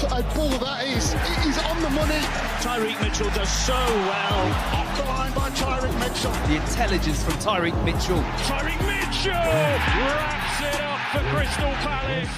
a ball that is. It is on the money. Tyrick Mitchell does so well. Off the line by Tyrick Mitchell. The intelligence from Tyrick Mitchell. Tyrick Mitchell wraps it up for Crystal Palace.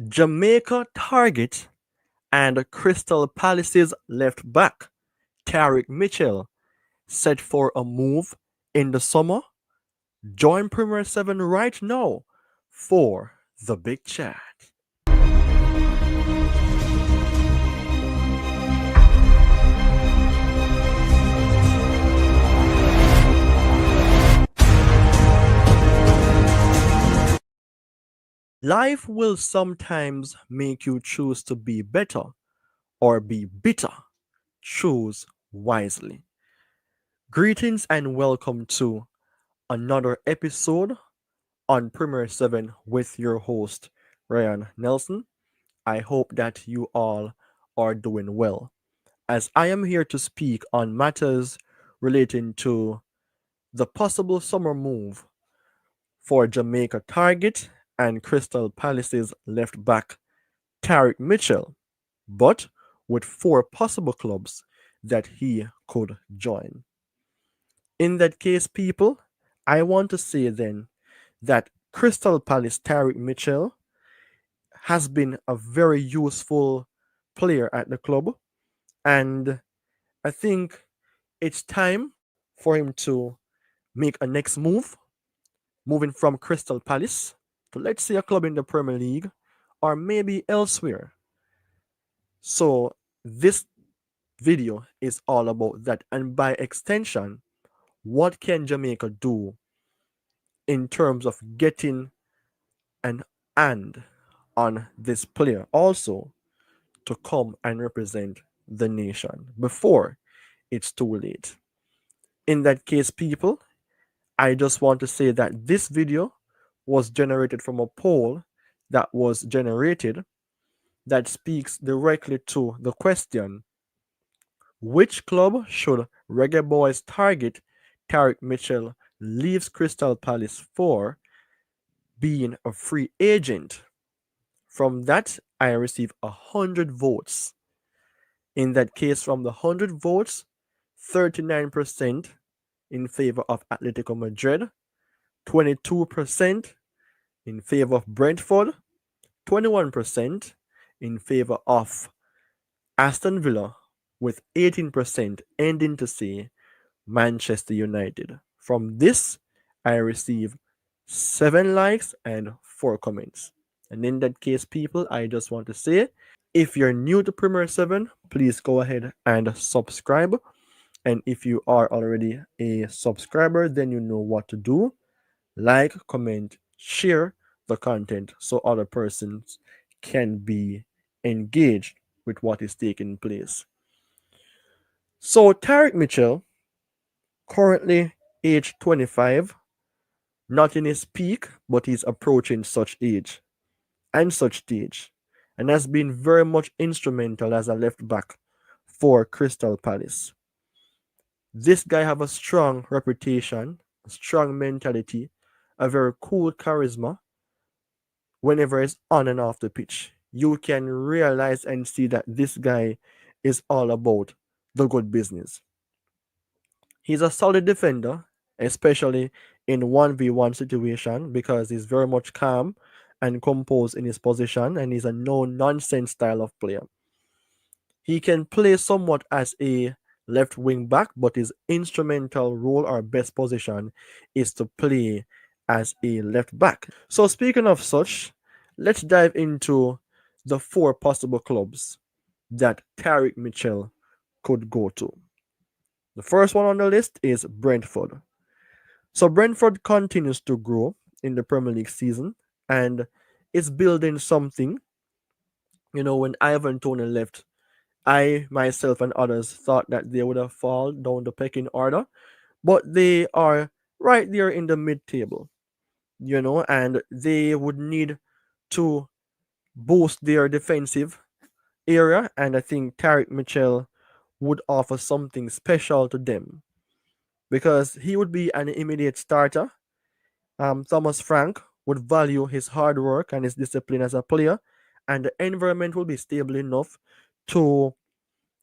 Jamaica target and Crystal Palace's left back, Tyrick Mitchell, set for a move in the summer. Join Premier 7 right now for the big chat. Life will sometimes make you choose to be better or be bitter. Choose wisely. Greetings and welcome to another episode on Premier 7 with your host, Ryan Nelson. I hope that you all are doing well, as I am here to speak on matters relating to the possible summer move for Jamaica target and Crystal Palace's left back, Tyrick Mitchell, but with 4 possible clubs that he could join. In that case, people, I want to say then that Crystal Palace Tyrick Mitchell has been a very useful player at the club, and I think it's time for him to make a next move, moving from Crystal Palace to, let's say, a club in the Premier League or maybe elsewhere. So this video is all about that, and by extension, what can Jamaica do in terms of getting an hand on this player also to come and represent the nation before it's too late. In that case, people, I just want to say that this video was generated from a poll that was generated that speaks directly to the question: which club should Reggae Boys target Tyrick Mitchell leaves Crystal Palace for, being a free agent? From that, I received 100 votes. In that case, from the 100 votes, 39% in favor of Atletico Madrid, 22% in favor of Brentford, 21% in favor of Aston Villa, with 18% ending to say Manchester United. From this, I received 7 likes and 4 comments. And in that case, people, I just want to say, if you're new to Premier 7, please go ahead and subscribe. And if you are already a subscriber, then you know what to do. Like, comment, share the content so other persons can be engaged with what is taking place. So Tyrick Mitchell, currently age 25, not in his peak, but he's approaching such age and such stage, and has been very much instrumental as a left back for Crystal Palace. This guy have a strong reputation, a strong mentality, a very cool charisma whenever he's on and off the pitch. You can realize and see that this guy is all about the good business. He's a solid defender, especially in 1v1 situation, because he's very much calm and composed in his position, and he's a no-nonsense style of player. He can play somewhat as a left wing back, but his instrumental role or best position is to play as a left back. So speaking of such, let's dive into the 4 possible clubs that Tyrick Mitchell could go to. The first one on the list is Brentford. So Brentford continues to grow in the Premier League season and is building something. You know, when Ivan Toney left, I, myself, and others thought that they would have fallen down the pecking order, but they are right there in the mid-table, you know, and they would need to boost their defensive area, and I think Tyrick Mitchell would offer something special to them because he would be an immediate starter. Thomas Frank would value his hard work and his discipline as a player, and the environment will be stable enough to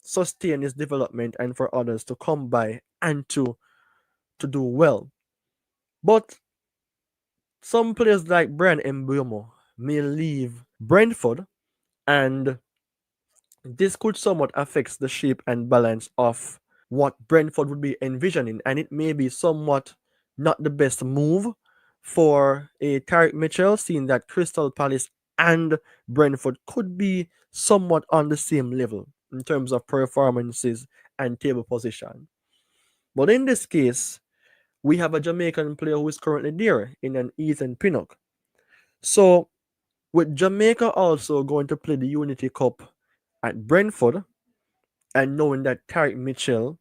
sustain his development and for others to come by and to do well. But some players like Brian Mbeumo may leave Brentford, and this could somewhat affect the shape and balance of what Brentford would be envisioning, and it may be somewhat not the best move for a Tyrick Mitchell, seeing that Crystal Palace and Brentford could be somewhat on the same level in terms of performances and table position. But in this case, we have a Jamaican player who is currently there in an Ethan Pinnock. So, with Jamaica also going to play the Unity Cup at Brentford, and knowing that Tyrick Mitchell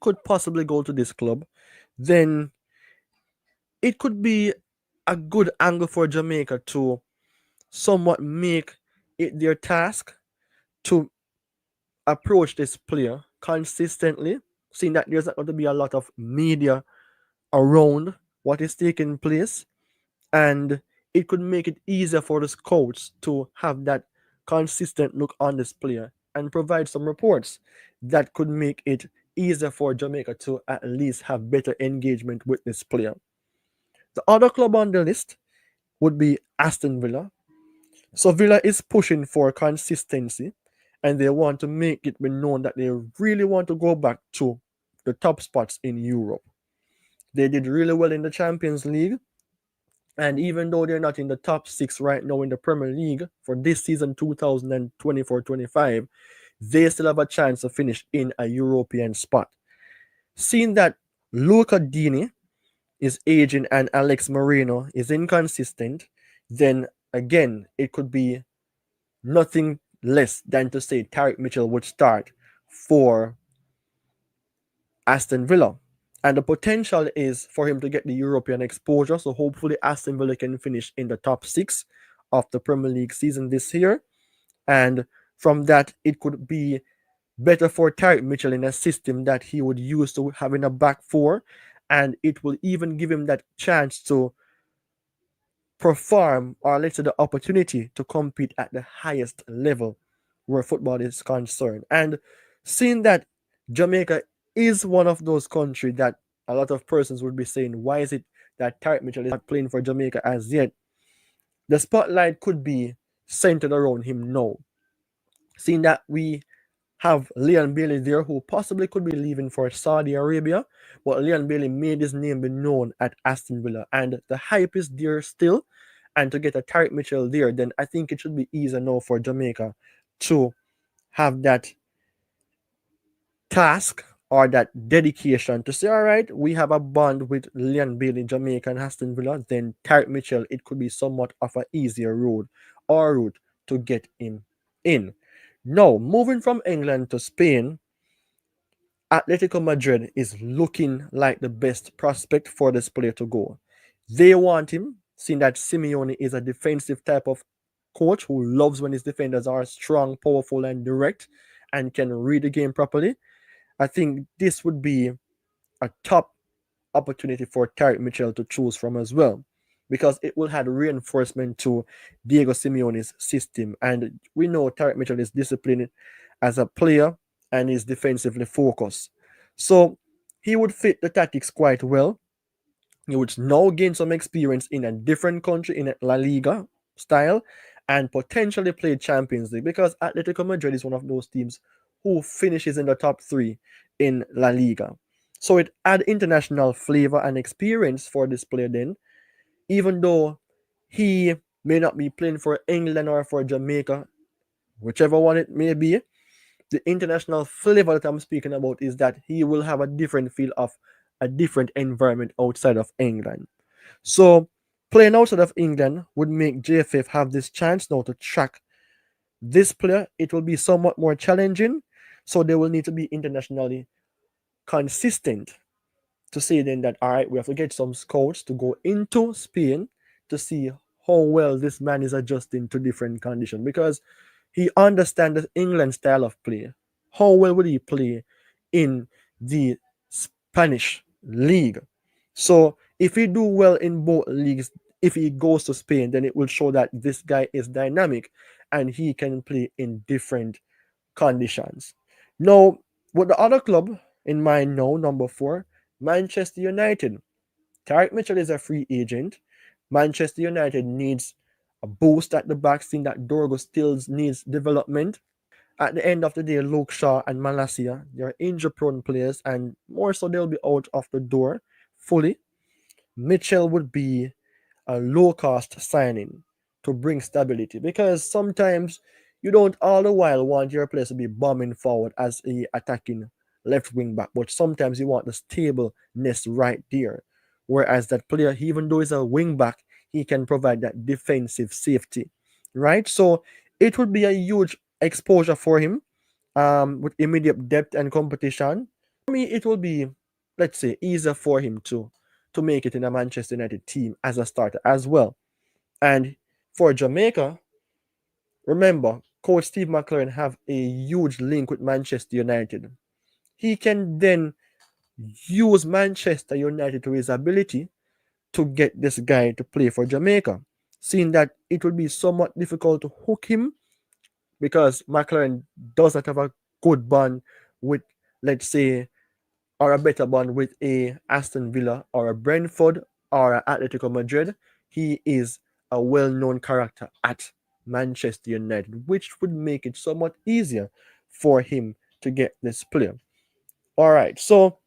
could possibly go to this club, then it could be a good angle for Jamaica to somewhat make it their task to approach this player consistently, seeing that there's not going to be a lot of media around what is taking place, and it could make it easier for the scouts to have that consistent look on this player and provide some reports that could make it easier for Jamaica to at least have better engagement with this player. The other club on the list would be Aston Villa. So Villa is pushing for consistency, and they want to make it be known that they really want to go back to the top spots in Europe. They did really well in the Champions League, and even though they're not in the top six right now in the Premier League for this season 2024-25, they still have a chance to finish in a European spot. Seeing that Luca Dini is aging and Alex Moreno is inconsistent, then again, it could be nothing less than to say Tyrick Mitchell would start for Aston Villa. And the potential is for him to get the European exposure. So hopefully Aston Villa can finish in the top six of the Premier League season this year. And from that, it could be better for Tyrick Mitchell in a system that he would use to having a back four. And it will even give him that chance to perform, or let's say the opportunity to compete at the highest level where football is concerned. And seeing that Jamaica is one of those countries that a lot of persons would be saying, why is it that Tyrick Mitchell is not playing for Jamaica as yet? The spotlight could be centered around him now. Seeing that we have Leon Bailey there, who possibly could be leaving for Saudi Arabia, but Leon Bailey made his name be known at Aston Villa, and the hype is there still. And to get a Tyrick Mitchell there, then I think it should be easier now for Jamaica to have that task or that dedication to say, all right, we have a bond with Leon Bailey, Jamaica, and Aston Villa. Then Tyrick Mitchell, it could be somewhat of an easier road to get him in. Now, moving from England to Spain, Atletico Madrid is looking like the best prospect for this player to go. They want him, seeing that Simeone is a defensive type of coach who loves when his defenders are strong, powerful, and direct and can read the game properly. I think this would be a top opportunity for Tyrick Mitchell to choose from as well, because it will add reinforcement to Diego Simeone's system. And we know Tyrick Mitchell is disciplined as a player and is defensively focused. So he would fit the tactics quite well. He would now gain some experience in a different country in a La Liga style and potentially play Champions League, because Atletico Madrid is one of those teams who finishes in the top three in La Liga. So it add international flavor and experience for this player then, even though he may not be playing for England or for Jamaica, whichever one it may be. The international flavor that I'm speaking about is that he will have a different feel of a different environment outside of England. So playing outside of England would make JFF have this chance now to track this player. It will be somewhat more challenging, so they will need to be internationally consistent to say then that, all right, we have to get some scouts to go into Spain to see how well this man is adjusting to different conditions, because he understands the England style of play. How well would he play in the Spanish league? So if he do well in both leagues, if he goes to Spain, then it will show that this guy is dynamic and he can play in different conditions. Now, with the other club in mind now, number 4, Manchester United. Tyrick Mitchell is a free agent. Manchester United needs a boost at the back, seeing that Dorgo still needs development. At the end of the day, Luke Shaw and Malasia, they're injury-prone players, and more so they'll be out of the door fully. Mitchell would be a low-cost signing to bring stability, because sometimes you don't all the while want your players to be bombing forward as a attacking left wing back, but sometimes you want the stableness right there. Whereas that player, even though he's a wing back, he can provide that defensive safety, right? So it would be a huge exposure for him, with immediate depth and competition. For me, it will be, let's say, easier for him to make it in a Manchester United team as a starter as well. And for Jamaica, remember, Coach Steve McLaren have a huge link with Manchester United. He can then use Manchester United to his ability to get this guy to play for Jamaica, seeing that it would be somewhat difficult to hook him because McLaren does not have a good bond with, let's say, or a better bond with a Aston Villa or a Brentford or a Atletico Madrid. He is a well-known character at Manchester United, which would make it somewhat easier for him to get this player. All right, so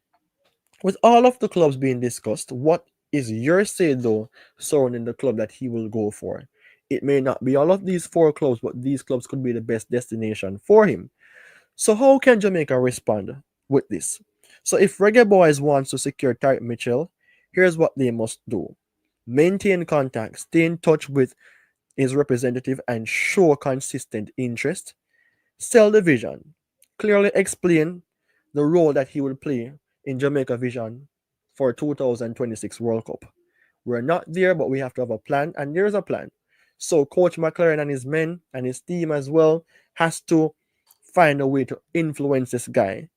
with all of the clubs being discussed, what is your say though surrounding the club that he will go for? It may not be all of these 4 clubs, but these clubs could be the best destination for him. So how can Jamaica respond with this? So if Reggae Boys wants to secure Tyrick Mitchell, here's what they must do. Maintain contact, stay in touch with his representative and show consistent interest. Sell the vision. Clearly explain the role that he will play in Jamaica Vision for 2026 World Cup. We're not there, but we have to have a plan, and there's a plan. So Coach McLaren and his men and his team as well has to find a way to influence this guy.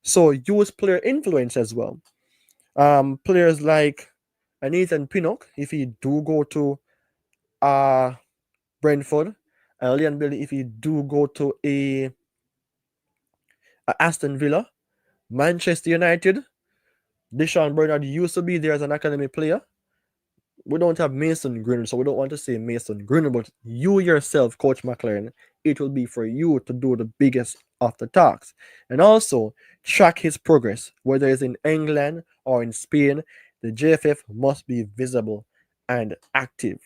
So use player influence as well. Players like Nathan Pinnock, if he do go to Brentford, Leon Bailey, if he do go to a Aston Villa, Manchester United, Deshaun Bernard used to be there as an academy player. We don't have Mason Greenwood, so we don't want to say Mason Greenwood, but you yourself, Coach McLaren, it will be for you to do the biggest of the tasks. And also track his progress, whether it's in England or in Spain. The JFF must be visible and active.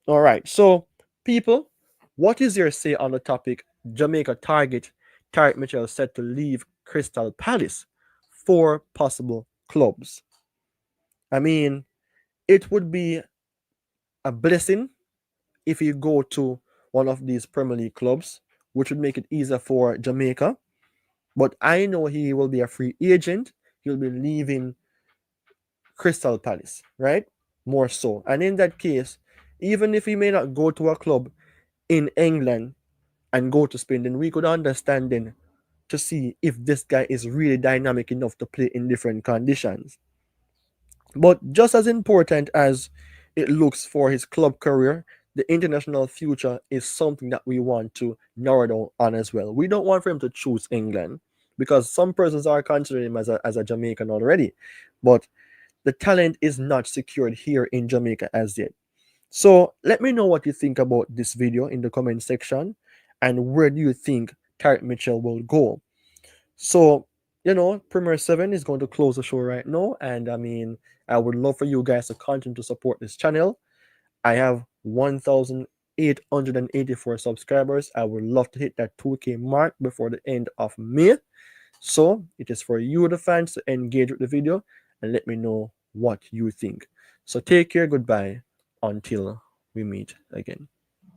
All right, so people, what is your say on the topic Jamaica target Tyrick Mitchell set to leave Crystal Palace? 4 possible clubs. I mean, it would be a blessing if you go to one of these Premier League clubs, which would make it easier for Jamaica. But I know he will be a free agent. He'll be leaving Crystal Palace, right? More so. And in that case, even if he may not go to a club in England and go to Spain, then we could understand then to see if this guy is really dynamic enough to play in different conditions. But just as important as it looks for his club career, the international future is something that we want to narrow down on as well. We don't want for him to choose England because some persons are considering him as a Jamaican already. But the talent is not secured here in Jamaica as yet. So let me know what you think about this video in the comment section, and where do you think Tyrick Mitchell will go. So, Premier 7 is going to close the show right now, and I mean, I would love for you guys to continue to support this channel. I have 1,884 subscribers. I would love to hit that 2K mark before the end of May. So it is for you, the fans, to engage with the video and let me know what you think. So take care, goodbye, until we meet again.